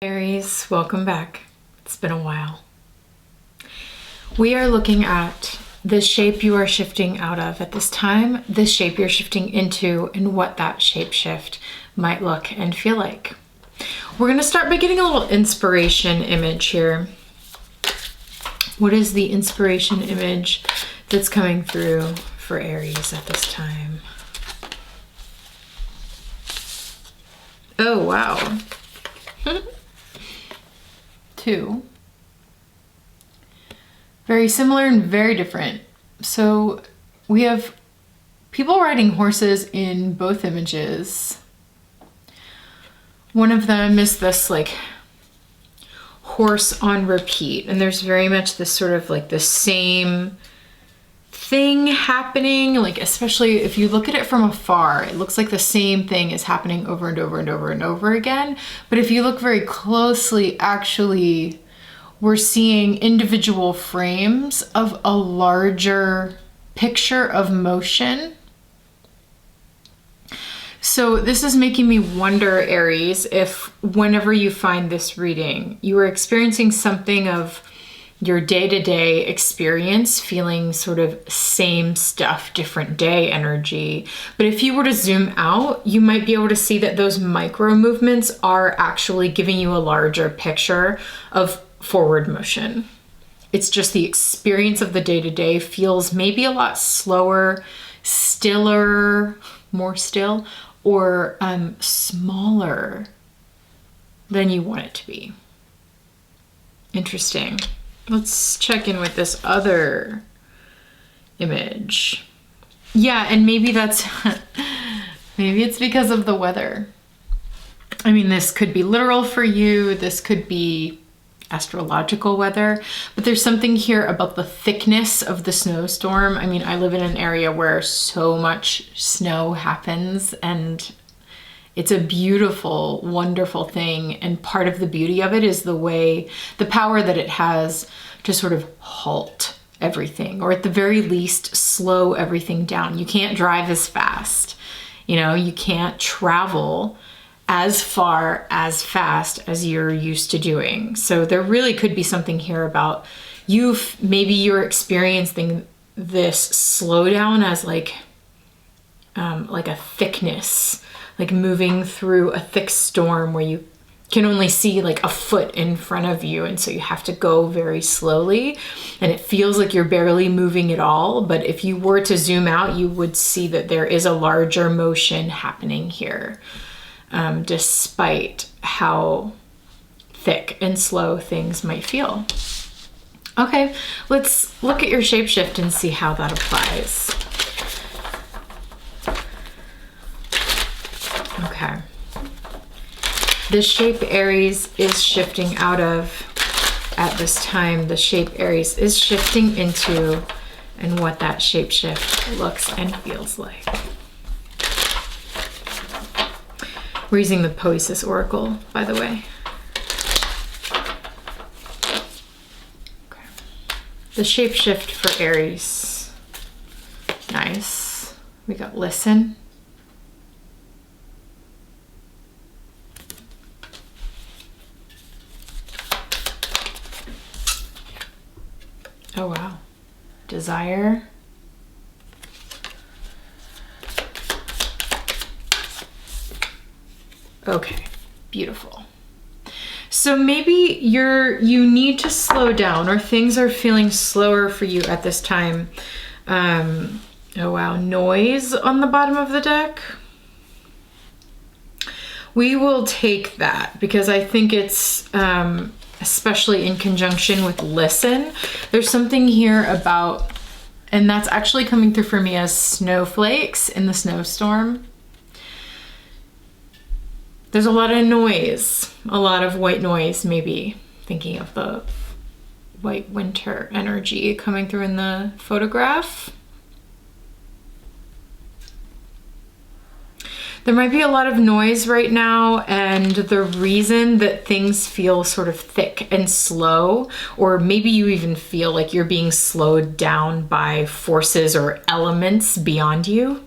Aries, welcome back. It's been a while. We are looking at the shape you are shifting out of at this time, the shape you're shifting into, and what that shape shift might look and feel like. We're going to start by getting a little inspiration image here. What is the inspiration image that's coming through for Aries at this time? Oh, wow. Two. Very similar and very different. So we have people riding horses in both images. One of them is this like horse on repeat, and there's very much this sort of like the same thing happening, like especially if you look at it from afar, it looks like the same thing is happening over and over and over and over again. But if you look very closely, actually, we're seeing individual frames of a larger picture of motion. So this is making me wonder, Aries, if whenever you find this reading, you are experiencing something of your day-to-day experience feeling sort of same stuff, different day energy. But if you were to zoom out, you might be able to see that those micro movements are actually giving you a larger picture of forward motion. It's just the experience of the day-to-day feels maybe a lot slower, stiller, more still, or smaller than you want it to be. Interesting. Let's check in with this other image. Yeah, and maybe that's, maybe it's because of the weather. I mean, this could be literal for you. This could be astrological weather, but there's something here about the thickness of the snowstorm. I mean, I live in an area where so much snow happens, and it's a beautiful, wonderful thing. And part of the beauty of it is the power that it has to sort of halt everything, or at the very least, slow everything down. You can't drive as fast. You know, you can't travel as far, as fast as you're used to doing. So there really could be something here about maybe you're experiencing this slowdown as like a thickness, like moving through a thick storm where you can only see like a foot in front of you, and so you have to go very slowly, and it feels like you're barely moving at all. But if you were to zoom out, you would see that there is a larger motion happening here, despite how thick and slow things might feel. Okay, let's look at your shapeshift and see how that applies. Okay. The shape Aries is shifting out of at this time, the shape Aries is shifting into, and what that shapeshift looks and feels like. We're using the Poesis Oracle, by the way. Okay. The shapeshift for Aries. Nice. We got listen. Oh, wow. Desire. Okay, beautiful. So maybe you need to slow down, or things are feeling slower for you at this time. Oh, wow. Noise on the bottom of the deck. We will take that because I think it's, especially in conjunction with listen, there's something here about, and that's actually coming through for me as snowflakes in the snowstorm. There's a lot of noise, a lot of white noise, maybe thinking of the white winter energy coming through in the photograph. There might be a lot of noise right now, and the reason that things feel sort of thick and slow, or maybe you even feel like you're being slowed down by forces or elements beyond you,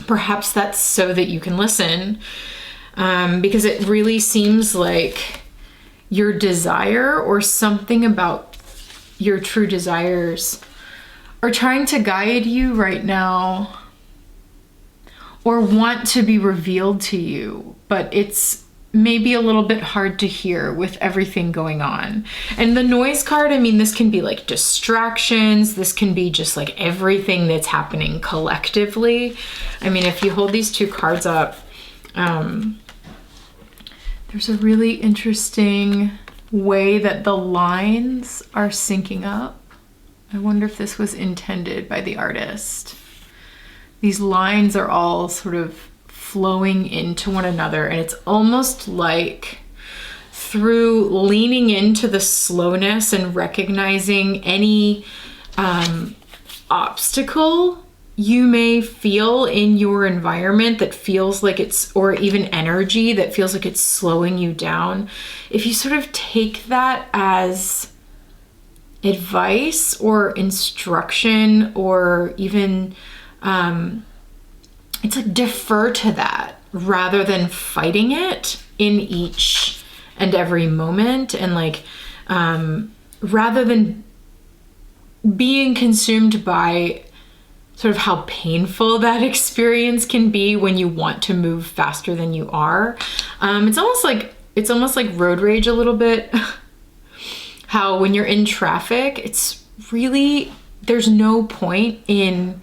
perhaps that's so that you can listen because it really seems like your desire or something about your true desires are trying to guide you right now or want to be revealed to you, but it's maybe a little bit hard to hear with everything going on. And the noise card, I mean, this can be like distractions. This can be just like everything that's happening collectively. I mean, if you hold these two cards up, there's a really interesting way that the lines are syncing up. I wonder if this was intended by the artist. These lines are all sort of flowing into one another, and it's almost like through leaning into the slowness and recognizing any obstacle you may feel in your environment that feels like it's, or even energy that feels like it's slowing you down. If you sort of take that as advice or instruction, or even it's like defer to that rather than fighting it in each and every moment, and like rather than being consumed by sort of how painful that experience can be when you want to move faster than you are. It's almost like road rage a little bit. How when you're in traffic, it's really, there's no point in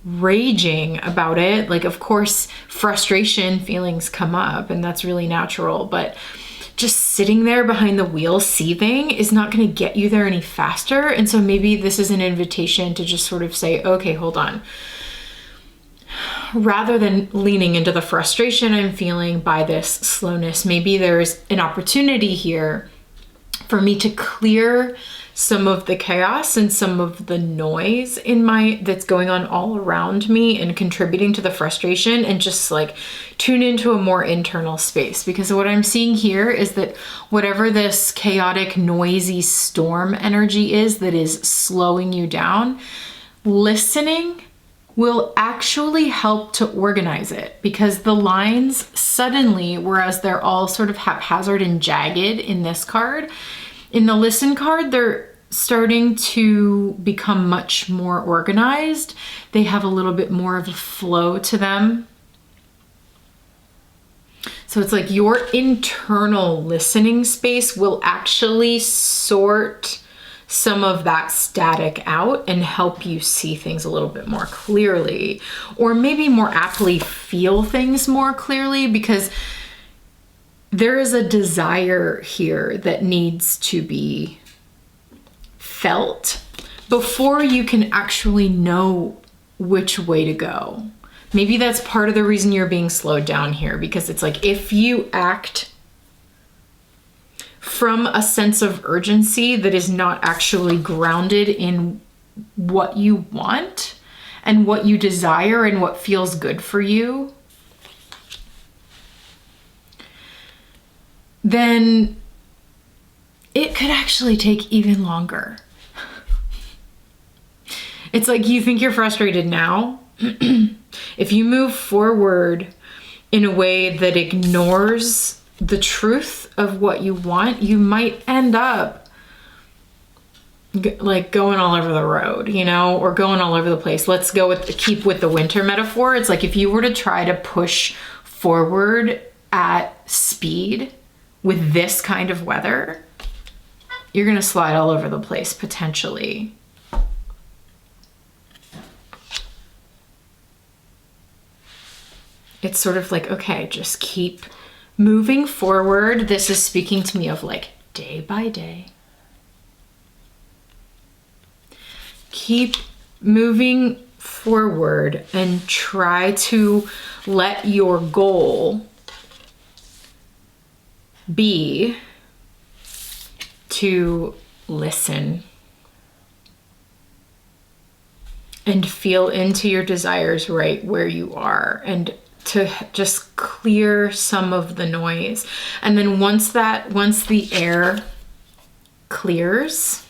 raging about it. Like, of course, frustration feelings come up, and that's really natural, but just sitting there behind the wheel seething is not going to get you there any faster. And so maybe this is an invitation to just sort of say, okay, hold on. Rather than leaning into the frustration I'm feeling by this slowness, maybe there's an opportunity here for me to clear some of the chaos and some of the noise that's going on all around me and contributing to the frustration, and just like tune into a more internal space. Because what I'm seeing here is that whatever this chaotic, noisy storm energy is that is slowing you down, listening will actually help to organize it, because the lines suddenly, whereas they're all sort of haphazard and jagged in this card, in the listen card, they're starting to become much more organized. They have a little bit more of a flow to them. So it's like your internal listening space will actually sort some of that static out and help you see things a little bit more clearly, or maybe more aptly feel things more clearly, because there is a desire here that needs to be felt before you can actually know which way to go. Maybe that's part of the reason you're being slowed down here, because it's like if you act from a sense of urgency that is not actually grounded in what you want and what you desire and what feels good for you, then it could actually take even longer. It's like you think you're frustrated now. If you move forward in a way that ignores the truth of what you want, you might end up like going all over the road, you know, or going all over the place. Let's keep with the winter metaphor. It's like if you were to try to push forward at speed with this kind of weather, you're going to slide all over the place potentially. It's sort of like, okay, just keep moving forward. This is speaking to me of like day by day. Keep moving forward and try to let your goal be to listen and feel into your desires right where you are, and to just clear some of the noise. And then once the air clears,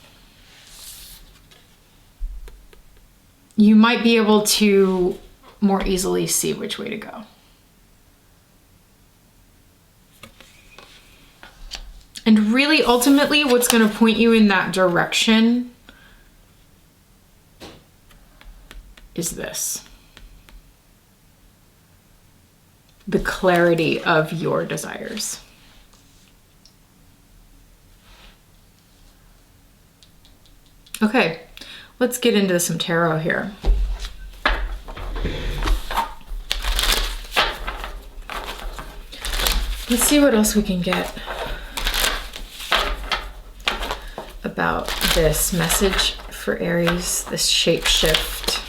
you might be able to more easily see which way to go. And really, ultimately, what's going to point you in that direction is this. The clarity of your desires. Okay, let's get into some tarot here. Let's see what else we can get about this message for Aries, this shape shift.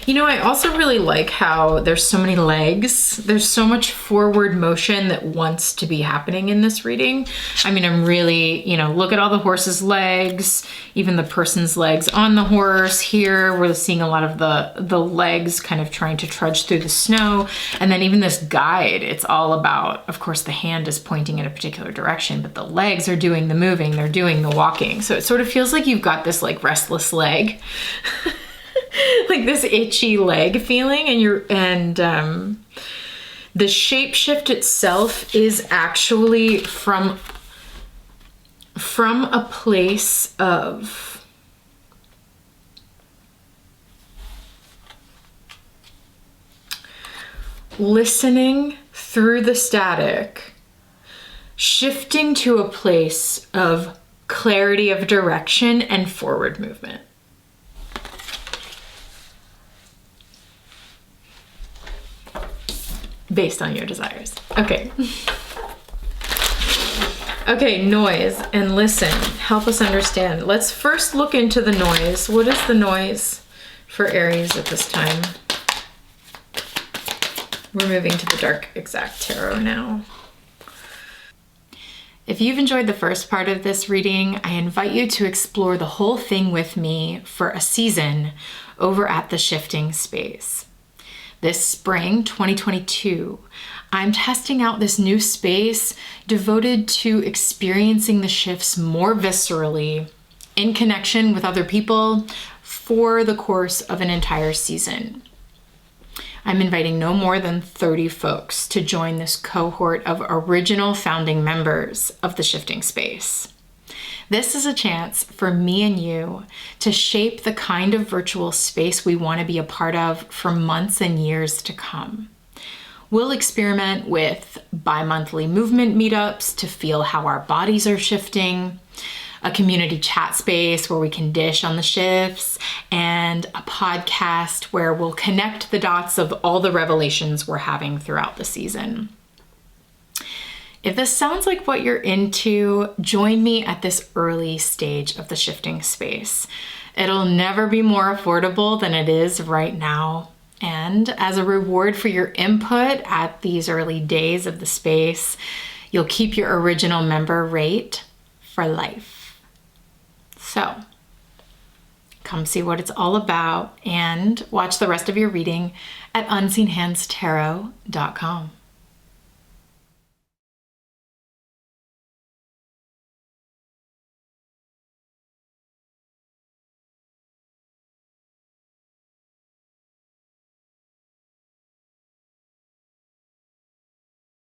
You know, I also really like how there's so many legs. There's so much forward motion that wants to be happening in this reading. I mean, I'm really, you know, look at all the horse's legs, even the person's legs on the horse. Here, we're seeing a lot of the legs kind of trying to trudge through the snow. And then even this guide, it's all about, of course, the hand is pointing in a particular direction, but the legs are doing the moving, they're doing the walking. So it sort of feels like you've got this like restless leg. Like this itchy leg feeling, and the shape shift itself is actually from a place of listening through the static, shifting to a place of clarity of direction and forward movement. Based on your desires. Okay. Okay, noise and listen. Help us understand. Let's first look into the noise. What is the noise for Aries at this time? We're moving to the Dark Exact Tarot now. If you've enjoyed the first part of this reading, I invite you to explore the whole thing with me for a season over at the Shifting Space. This spring, 2022, I'm testing out this new space devoted to experiencing the shifts more viscerally in connection with other people for the course of an entire season. I'm inviting no more than 30 folks to join this cohort of original founding members of the Shifting Space. This is a chance for me and you to shape the kind of virtual space we want to be a part of for months and years to come. We'll experiment with bi-monthly movement meetups to feel how our bodies are shifting, a community chat space where we can dish on the shifts, and a podcast where we'll connect the dots of all the revelations we're having throughout the season. If this sounds like what you're into, join me at this early stage of the Shifting Space. It'll never be more affordable than it is right now. And as a reward for your input at these early days of the space, you'll keep your original member rate for life. So, come see what it's all about and watch the rest of your reading at unseenhandstarot.com.